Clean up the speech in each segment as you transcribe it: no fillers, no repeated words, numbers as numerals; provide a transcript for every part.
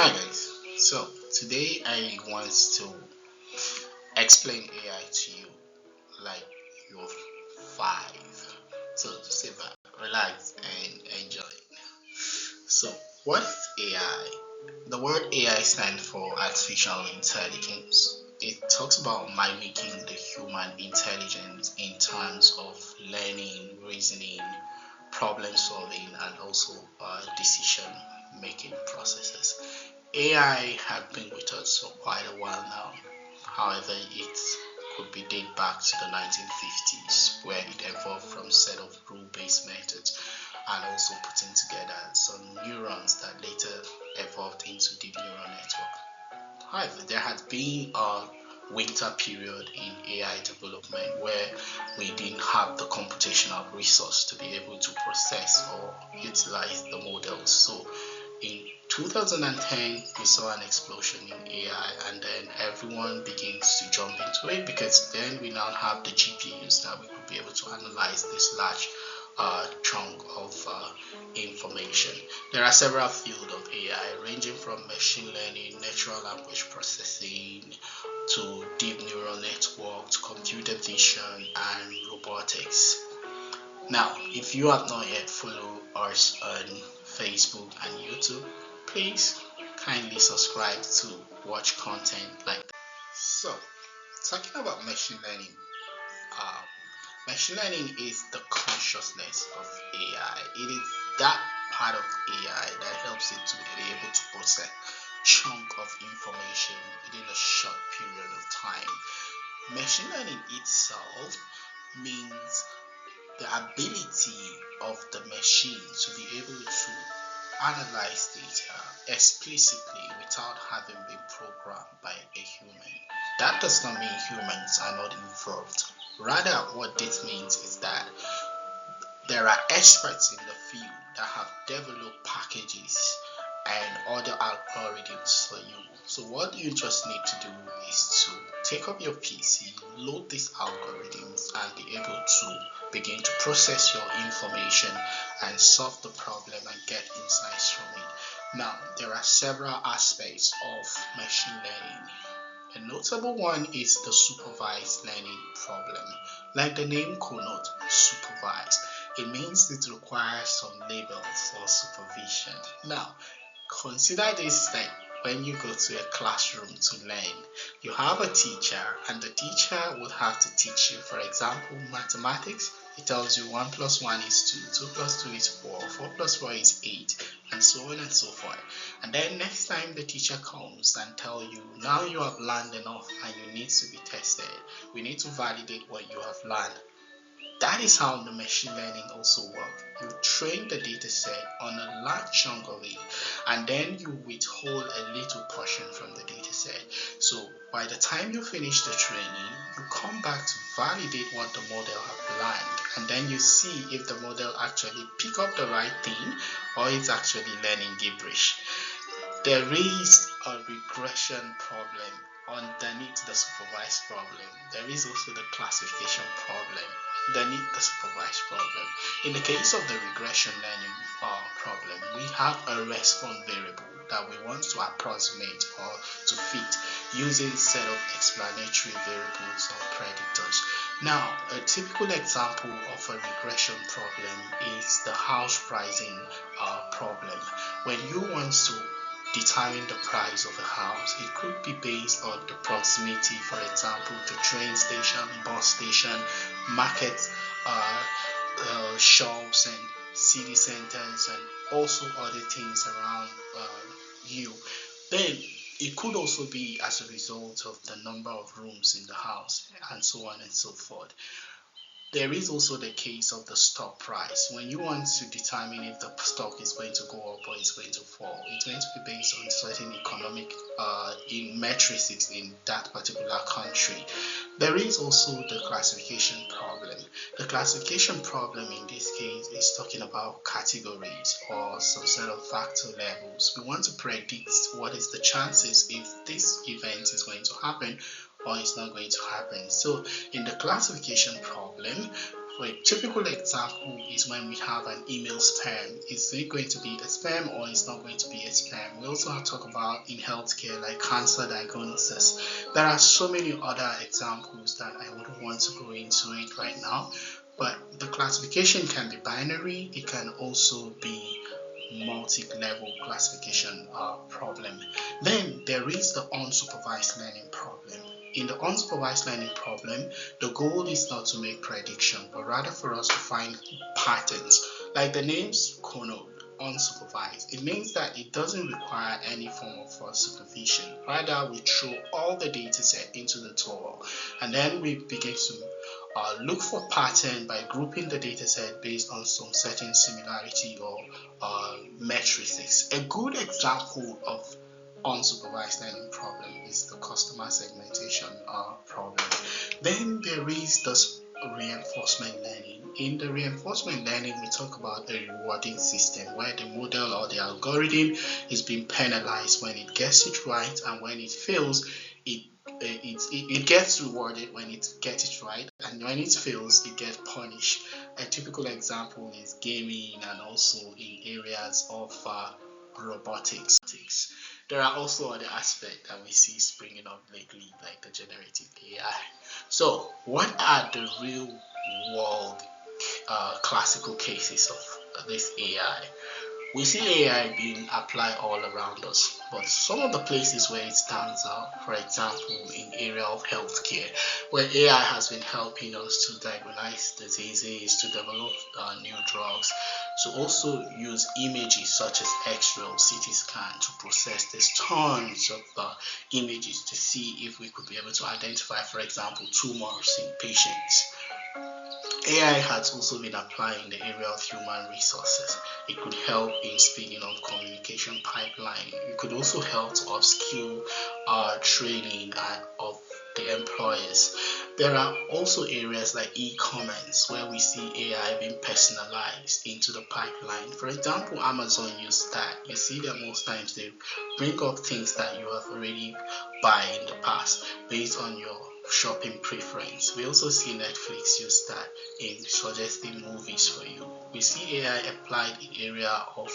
Hi guys, so today I want to explain AI to you like you're five. So to sit back, relax and enjoy. So what is AI? The word AI stands for artificial intelligence. It talks about mimicking the human intelligence in terms of learning, reasoning, problem solving, and also decision making processes. AI have been with us for quite a while now. However, it could be dated back to the 1950s, where it evolved from a set of rule-based methods and also putting together some neurons that later evolved into deep neural network. However, there has been a winter period in AI development where we didn't have the computational resource to be able to process or utilize the models. So in 2010, we saw an explosion in AI, and then everyone begins to jump into it because then we now have the GPUs that we could be able to analyze this large chunk of information. There are several fields of AI ranging from machine learning, natural language processing, to deep neural networks, computer vision, and robotics. Now, if you have not yet followed us on Facebook and YouTube, please kindly subscribe to watch content like that. So, talking about machine learning, uh, machine learning is the consciousness of AI. It is that part of AI that helps it to be able to process chunk of information within a short period of time. Machine learning itself means the ability of the machine to be able to analyze data explicitly without having been programmed by a human. That does not mean humans are not involved. Rather, what this means is that there are experts in the field that have developed packages and other algorithms for you. So what you just need to do is to take up your PC, load these algorithms, and be able to begin to process your information and solve the problem and get insights from it. Now, there are several aspects of machine learning. A notable one is the supervised learning problem. Like the name connotes, supervised. It means it requires some labels or supervision. Now, consider this like when you go to a classroom to learn, you have a teacher, and the teacher will have to teach you, for example, mathematics. It tells you 1 plus 1 is 2, 2 plus 2 is 4, 4 plus 4 is 8, and so on and so forth. And then next time the teacher comes and tell you, now you have learned enough and you need to be tested. We need to validate what you have learned. That is how the machine learning also works. You train the data set on a large chunk of it, and then you withhold a little portion from the data set. So by the time you finish the training, you come back to validate what the model have learned, and then you see if the model actually pick up the right thing or it's actually learning gibberish. There is a regression problem underneath the supervised problem. There is also the classification problem underneath the supervised problem. In the case of the regression learning problem, we have a response variable that we want to approximate or to fit using a set of explanatory variables or predictors. Now, a typical example of a regression problem is the house pricing problem. When you want to determine the price of a house, it could be based on the proximity, for example, to train station, bus station, market, shops, and city centers, and also other things around you. Then it could also be as a result of the number of rooms in the house, and so on and so forth. There is also the case of the stock price. When you want to determine if the stock is going to go up or is going to fall, it's going to be based on certain economic in metrics in that particular country. There is also the classification problem. The classification problem in this case is talking about categories or some sort of factor levels. We want to predict what is the chances if this event is going to happen or it's not going to happen. So in the classification problem, A typical example is when we have an email spam. Is it going to be a spam or it's not going to be a spam? We also have to talk about in healthcare like cancer diagnosis. There are so many other examples that I wouldn't want to go into it right now, but the classification can be binary. It can also be multi-level classification problem. Then there is the unsupervised learning problem. In the unsupervised learning problem, the goal is not to make prediction, but rather for us to find patterns. Like the names connote unsupervised, it means that it doesn't require any form of supervision. Rather, we throw all the data set into the tool, and then we begin to look for pattern by grouping the data set based on some certain similarity or matrices. A good example of unsupervised learning problem is the customer segmentation problem. Then there is this reinforcement learning. In the reinforcement learning, we talk about a rewarding system where the model or the algorithm is being penalized when it gets it right, and when it fails, it gets rewarded when it gets it right, and when it fails, it gets punished. A typical example is gaming and also in areas of robotics. There are also other aspects that we see springing up lately, like the generative AI. So, what are the real world classical cases of this AI? We see AI being applied all around us, but some of the places where it stands out, for example, in area of healthcare, where AI has been helping us to diagnose diseases, to develop new drugs, to also use images such as X-ray or CT scan to process these tons of images to see if we could be able to identify, for example, tumors in patients. AI has also been applied in the area of human resources. It could help in speeding up communication pipeline. It could also help to upskill training of the employers. There are also areas like e-commerce where we see AI being personalized into the pipeline. For example, Amazon use that. You see that most times they bring up things that you have already buy in the past based on your shopping preference. We also see Netflix use that in suggesting movies for you. We see AI applied in area of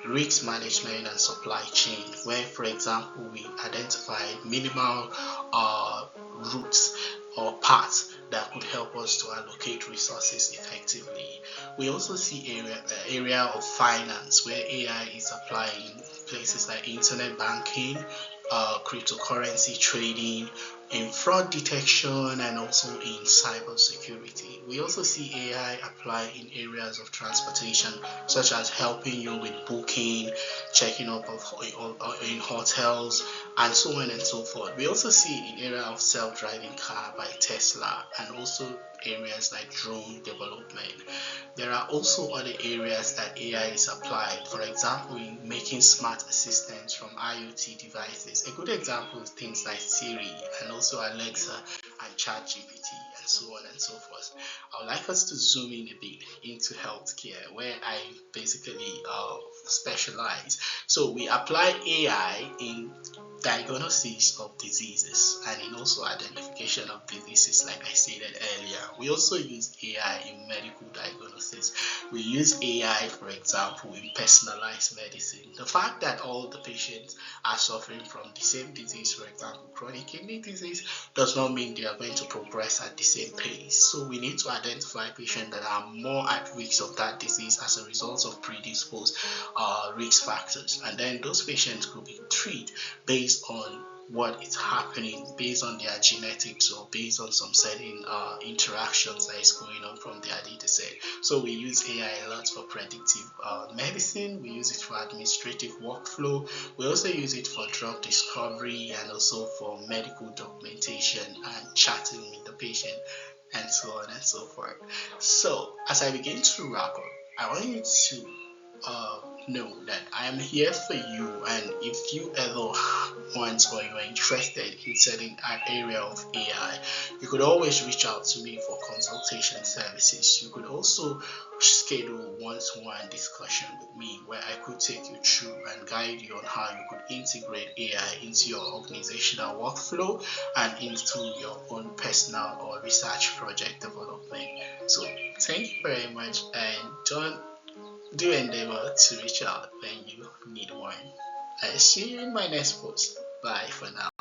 risk management and supply chain, where, for example, we identify minimal routes or paths that could help us to allocate resources effectively. We also see area of finance where AI is applied in places like internet banking, cryptocurrency trading, in fraud detection, and also in cybersecurity. We also see AI applied in areas of transportation, such as helping you with booking, checking up in hotels, and so on and so forth. We also see in area of self-driving car by Tesla, and also areas like drone development. There are also other areas that AI is applied, for example, in making smart assistants from IoT devices. A good example is things like Siri and also Alexa and ChatGPT and so on and so forth. I would like us to zoom in a bit into healthcare, where I basically specialize. So we apply AI in diagnosis of diseases and in also identification of diseases, like I stated earlier. We also use AI in medical diagnosis. We use AI, for example, in personalized medicine. The fact that all the patients are suffering from the same disease, for example, chronic kidney disease, does not mean they are going to progress at the same pace. So we need to identify patients that are more at risk of that disease as a result of predisposed risk factors, and then those patients could be treated based on what is happening, based on their genetics or based on some certain interactions that is going on from their data set. So we use AI a lot for predictive medicine. We use it for administrative workflow. We also use it for drug discovery and also for medical documentation and chatting with the patient and so on and so forth. So as I begin to wrap up, I want you to know that I am here for you, and if you ever want or you are interested in certain area of AI, you could always reach out to me for consultation services. You could also schedule one-to-one discussion with me where I could take you through and guide you on how you could integrate AI into your organizational workflow and into your own personal or research project development. So thank you very much, and don't do endeavor to reach out when you need one. I see you in my next post. Bye for now.